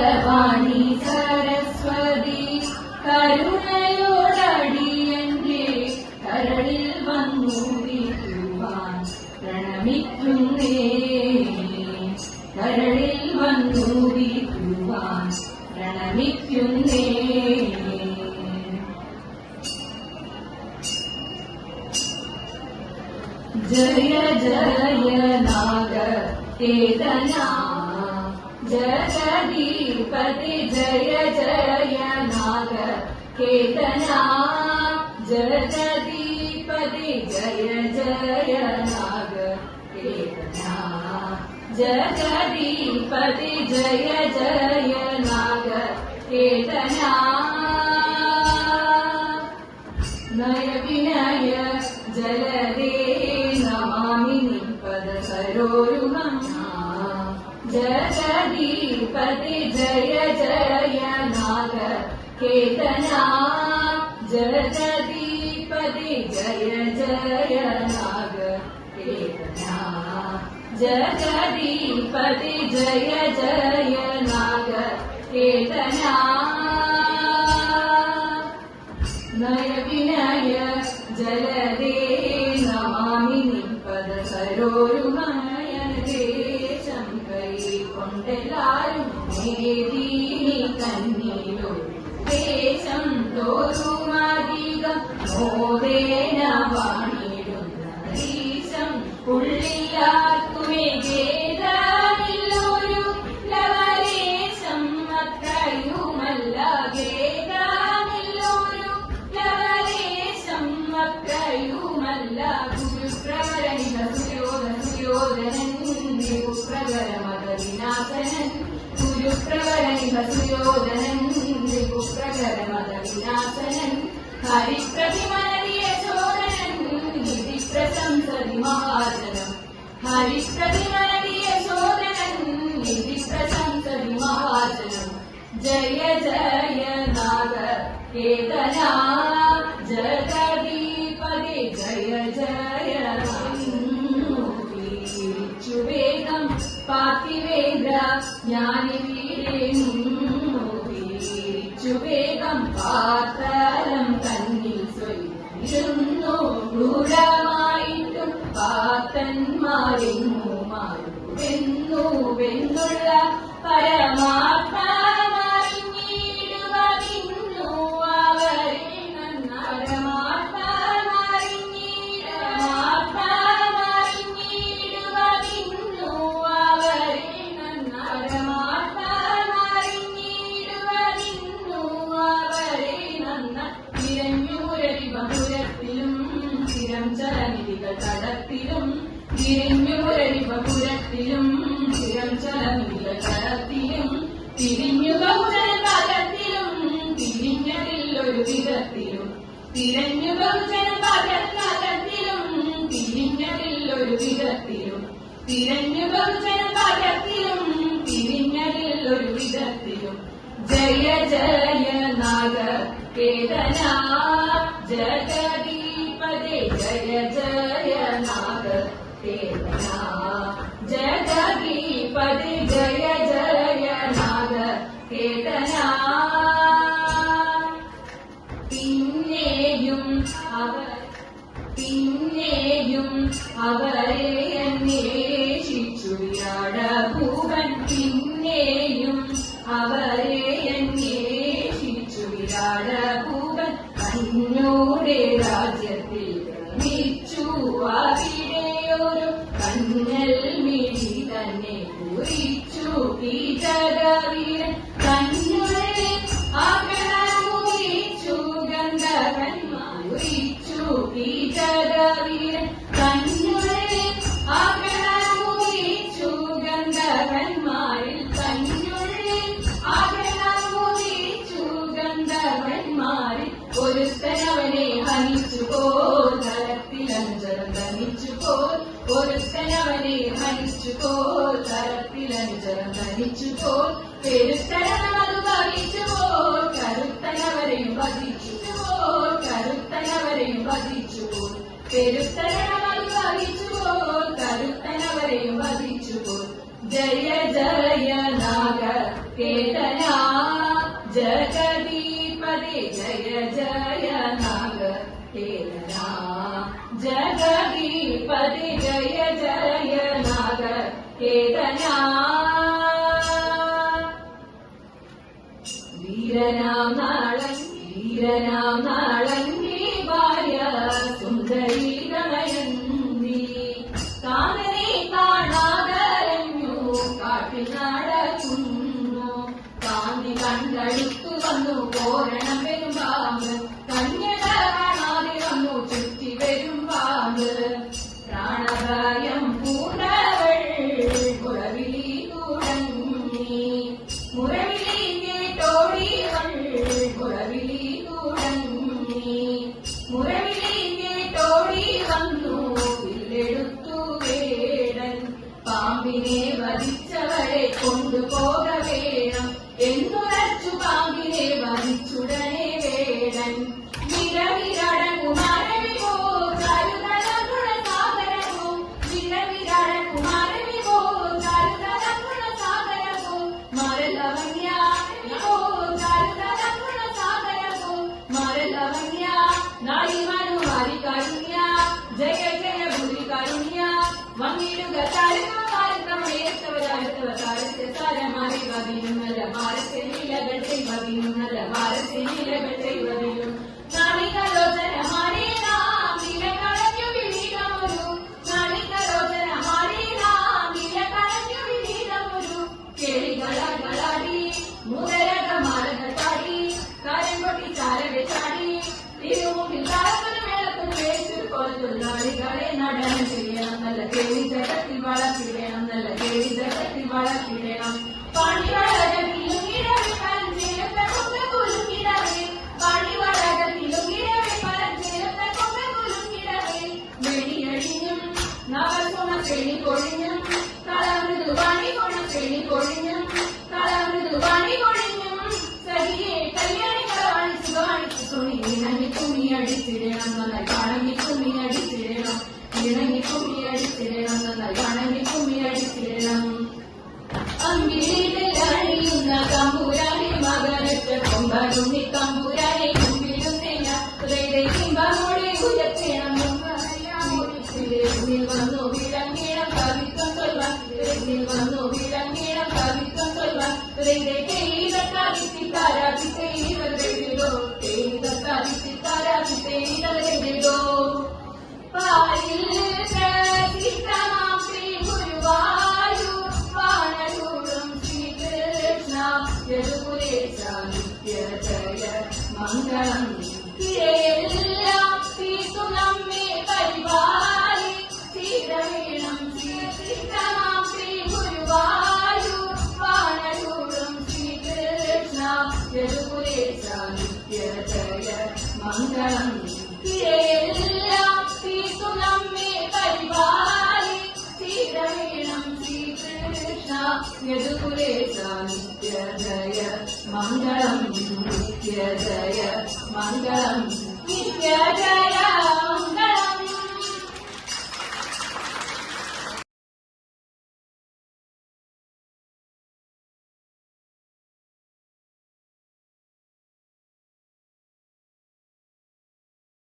കമലവാണി സരസ്വതി കരുണയോടടിയന്റെ കരളിൽ വന്നു വീഴുവാൻ പ്രണമിക്കുന്നേ, കരളിൽ വന്നു വീഴുവാൻ പ്രണമിക്കുന്നേ. ജയ ജയ നാഗ കേതനാ ജഗദീപതി ജയ ജയ നാഗ കേതനാ ജഗദീപതി ജയ ജയ നാഗ കേതനാ ജഗദീപതി ജയ ജയ നാഗ കേതനാ. നയ വിനയ ജലദേ നമാമി നിപദ സരോരുഹം ജഗദീപതി ജയ ജയ നാഗ കേതനാ ജഗദീപതി ജയ ജയ നാഗ കേതനാ ജഗദീപതി ജയ ജയ നാഗ കേതനാ. നയ വിനയ ജലദേ നമാമി നിപദ സരോരുമയനദേശം കൈക്കൊണ്ടെല്ലാരും മേദീനി കന്നീലോ ദേശം തോറുമധികം മോദേന വാണിടുന്ന ദേശം ഉള്ളിലാർക്കുമേ ഗേദമില്ലൊരു ലവലേശം അത്രയുമല്ല ഗേദമില്ലൊരു ലവലേശം അത്രയുമല്ല. ഗുരുപ്രവരനിക സുയോധനൻ രിപുപ്രകരമത വിനാശനൻ ഗുരുപ്രവരനിക സുയോധനൻ രിപുപ്രകരമത വിനാശനൻ ഹരിപ്രതിമനദിയ ചോദനൻ നിധി പ്രശംസതി മഹാജനം ഹരിപ്രതിമനദിയ ചോദനൻ നിധി പ്രശംസതി മഹാജനം. ജയ ജയ നാഗ കേതനാ ജഗദീപതി ജയ ജയ വേഗം പാർത്ഥിവേന്ദ്ര ജ്ഞാനി വീരേച്ചു വേഗം പാത്തലം തന്നിൽ സ്വയിരുന്നു ക്രൂരമായിട്ടും പാത്തന്മാരെന്നു മാറുവെന്നു വെന്നുള്ള പരമാത്മാറിഞ്ഞിടുവതിന്നു അവരെ കടത്തിലും തിരിഞ്ഞുരടിപുരത്തിലും സ്ഥിരം ചലമികൾ കടത്തിലും തിരിഞ്ഞു ബഹുജന പദത്തിലും തിരിഞ്ഞതില്ലൊരു വിധത്തിലും തിരഞ്ഞു ബഹുജന പദത്തിലും തിരിഞ്ഞതില്ലൊരു വിധത്തിലും തിരഞ്ഞു ബഹുജന പദത്തിലും തിരിഞ്ഞതില്ലൊരു വിധത്തിലും. ജയ ജയ നാഗ കേതനാ ജഗദീപതി ജയ ജയ നാഗ കേതനാ ജഗദീപതി ജയ ജയ നാഗ കേതനാ. പിന്നെയും അവരെ അന്വേഷിച്ചു വിരാട ഭൂപൻ പിന്നെയും അവരെ അന്വേഷിച്ചു വിരാട ഭൂപൻ തന്നോടെ രാജ്യത്തിൽ ഭ്രമിച്ചു അവിടെയൊരു കണ്ണൽ മിഴി തന്നെ കുറിച്ചു കീചകവീരൻ കണ്ണുകളിൽ ആഗ്രഹമുറിച്ചു ഗന്ധർവന്മാരുറിച്ചു കീചകവീരൻ കണ്ണുകളിൽ ആഗ്രഹമുറിച്ചു ഗന്ധർവന്മാരിൽ കണ്ണുള്ളിൽ ആഗ്രഹമുറിച്ചു ഗന്ധർവന്മാരിൽ ഒരുത്തനവനെ ഹനിച്ചുപോൽ തലത്തിലഞ്ചരം ധനിച്ചുപോൽ ഒരുത്തനവനെ ഹനിച്ചുപോൽ തലത്തിലഞ്ചരം ധനിച്ചുപോൽ പെരുത്തനമതു ഭവിച്ചുപോൽ കരുത്തനവരെയും വധിച്ചുപോൽ കരുത്തനവരെയും വധിച്ചുപോൽ പെരുത്തനമതു ഭവിച്ചുപോൽ കരുത്തനവരെയും വധിച്ചുപോൽ. ജയ ജയ നാഗ കേതന जगदीपदे जय जय नागकेतना जगदीपदे जय जय नागकेतना वीरनाम नाळंगी भार्य सुंदरी दमयंती कानने കാണാതരഞ്ഞു കാട്ടിൽ നടക്കുന്നു കാന്തി കണ്ടെടുത്തു വന്നു പോരണം പെരുമ്പാമ്പ് കന്യക കാണാതെ വന്നു ചുറ്റി വരുമ്പാമ്പ് പ്രാണഭയം പൂണ്ടവൾ മുറവിളി തുടങ്ങി മുറവിളി കേട്ടോടിയവൾ മുറവിളി തുടങ്ങി മുറവിളി കേട്ടോടി വന്നു വില്ലെടുത്തു വേടൻ പാമ്പിനെ വധിച്ചവളെ കൊണ്ടുപോക വേണം എന്നുറച്ചു പാമ്പിനെ വധിച്ചുടനെ വേടൻ വിരവിരടകുമാരവിവോ ചാരുതലഗുണസാഗരവോ വിരവിരടകുമാരവിവോ ചാരുതലഗുണസാഗരവോ മരലവന്യാരവിവോ ചാരുതലഗുണസാഗരവോ മരലവന്യ നാളിമനു ഹരികാരുണ്യ ജയ ജയ ഭൂരി കാരുണ്യ വന്നിടുക താരമാറിവതിനുന്നല്ല ഭാരത്തെ ലീലകൾ ചെയ്വതിനുന്നല്ല ഭാരത്തെ ലീലകൾ ചെയ്വതിലും നാളികലോചന മാറി നാം നിലകളഞ്ഞു വിലീനമൊരു നാളികലോചന മാറി നാം നിലകളഞ്ഞു വിലീനമൊരു കേളികളാടി മുതലക മാലകൾ പാടി കാര്യം കൊട്ടി ചാരവെ ചാടി തിരുമുമ്പിൽ താരത്തിന് മേളത്തിന് വേച്ചൊരു കൊലത്തൊഴിലാളികളെ നടനം ചെയ്യണം നല്ല കേളി ജഗത്തിൽ വളർത്തിടണം നല്ല കേളി ജഗത്തിൽ വളർത്തിടണം പാണിവളകത്തിലും ഇടവി പരഞ്ചേരത്തെ കൊമ്പ കുലുങ്ങിടവേ പാണിവളകത്തിലും ഇടവി പരഞ്ചേരത്തെ കൊമ്പ കുലുങ്ങിടവേ വെടിയഴിഞ്ഞും നവസുണ ശ്രേണി കൊഴിഞ്ഞും കളമൃദു വാണി കൊണ ശ്രേണി കൊഴിഞ്ഞും കളമൃദു വാണി കൊഴിഞ്ഞും സഖിയെ കല്യാണികളെ വാണിച്ചു വാണിച്ചു തുണി ഇണങ്ങി തുണി അടിച്ചിടണം നന്നായി വണങ്ങി തുണി അടിച്ചിടണം ഇണങ്ങി തുണി അടിച്ചിടണം നന്നായി വണങ്ങി തുണി അടിച്ചിടണം അമ്പിളിയിൽ അണിയുന്ന തമ്പുരാനെ മകനൊറ്റ കൊമ്പരുണ്ണി തമ്പുരാനെ കുമ്പിടുന്നില്ല കിമ്പമോടെ ഉയർത്തേണം വന്നു വിളങ്ങിടം കവിത്വം ചൊല്ലുവാൻ വന്നു വിളങ്ങിടം കവിത്വം ചൊല്ലുവാൻ പാലിൽ പ്രസിദ്ധമാം ശ്രീ ഗുരുവായൂർ വാണരൂഢം ശ്രീകൃഷ്ണ യദുകുലേശ നിത്യ ജയ മംഗളം തിരയെല്ലാം തീർത്തു നമ്മെ പരിപാലി ചിരവീണം ശ്രീസിദ്ധമാം ശ്രീ ഗുരുവായൂർ വാണരൂഢം ശ്രീകൃഷ്ണ യദുകുലേശ നിത്യ ജയ മംഗളം തിരയെല്ലാം തീർത്തു നമ്മെ പരിപാലി ചിരവീണം ശ്രീകൃഷ്ണ യദുകുലേശ നിത്യ ജയ മംഗളം നിത്യ ജയ മംഗളം നിത്യ ജയ